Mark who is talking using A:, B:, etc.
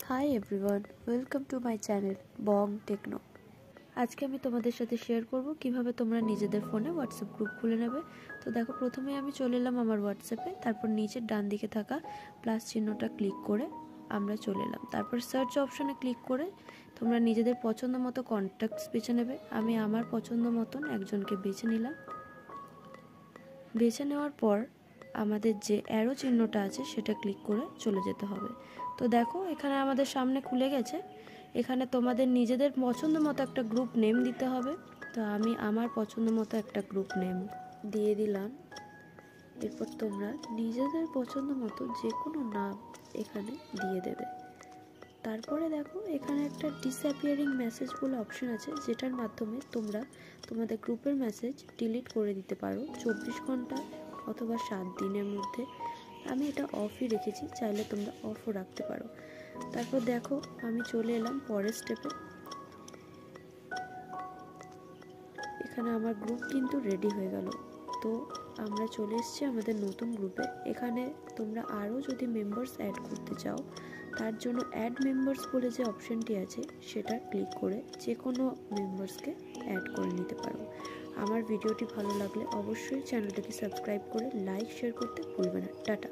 A: High everyone, welcome to my channel Bong techno. আজকে আমি তোমাদের সাথে শেয়ার করব কিভাবে তোমরা নিজেদের ফোনে হোয়াটসঅ্যাপ গ্রুপ খুলে নেবে। তো দেখো, প্রথমে আমি চলে এলাম আমার হোয়াটসঅ্যাপে, তারপর নিচের ডান দিকে থাকা প্লাস চিহ্নটা ক্লিক করে আমরা চলে এলাম। তারপর সার্চ অপশনে ক্লিক করে তোমরা নিজেদের পছন্দ মতো কন্ট্যাক্টস বেছে নেবে। আমি আমার পছন্দ মতন একজনকে বেছে নিলাম। বেছে নেওয়ার পর আমাদের যে অ্যারো চিহ্নটা আছে সেটা ক্লিক করে চলে যেতে হবে। তো দেখো, এখানে আমাদের সামনে খুলে গেছে। এখানে তোমাদের নিজেদের পছন্দ মতো একটা গ্রুপ নেম দিতে হবে। তো আমি আমার পছন্দ মতো একটা গ্রুপ নেম দিয়ে দিলাম। এরপর তোমরা নিজেদের পছন্দ মতো যে কোনো নাম এখানে দিয়ে দেবে। তারপরে দেখো, এখানে একটা ডিসঅ্যাপিয়ারিং মেসেজ বলে অপশন আছে, যেটার মাধ্যমে তোমরা তোমাদের গ্রুপের মেসেজ ডিলিট করে দিতে পারো 24 ঘন্টা অথবা 7 দিনের মধ্যে। আমি এটা অফই রেখেছি, চাইলে তোমরা অফও রাখতে পারো। তারপর দেখো, আমি চলে এলাম পরের স্টেপে। এখানে আমার গ্রুপ কিন্তু রেডি হয়ে গেল। তো আমরা চলে এসেছি আমাদের নতুন গ্রুপে। এখানে তোমরা আরও যদি মেম্বার্স অ্যাড করতে চাও, তার জন্য অ্যাড মেম্বার্স বলে যে অপশানটি আছে সেটা ক্লিক করে যে কোনো মেম্বার্সকে অ্যাড করে নিতে পারো। আমার ভিডিওটি ভালো লাগলে অবশ্যই চ্যানেলটাকে সাবস্ক্রাইব করে লাইক শেয়ার করতে ভুলবে না। টাটা।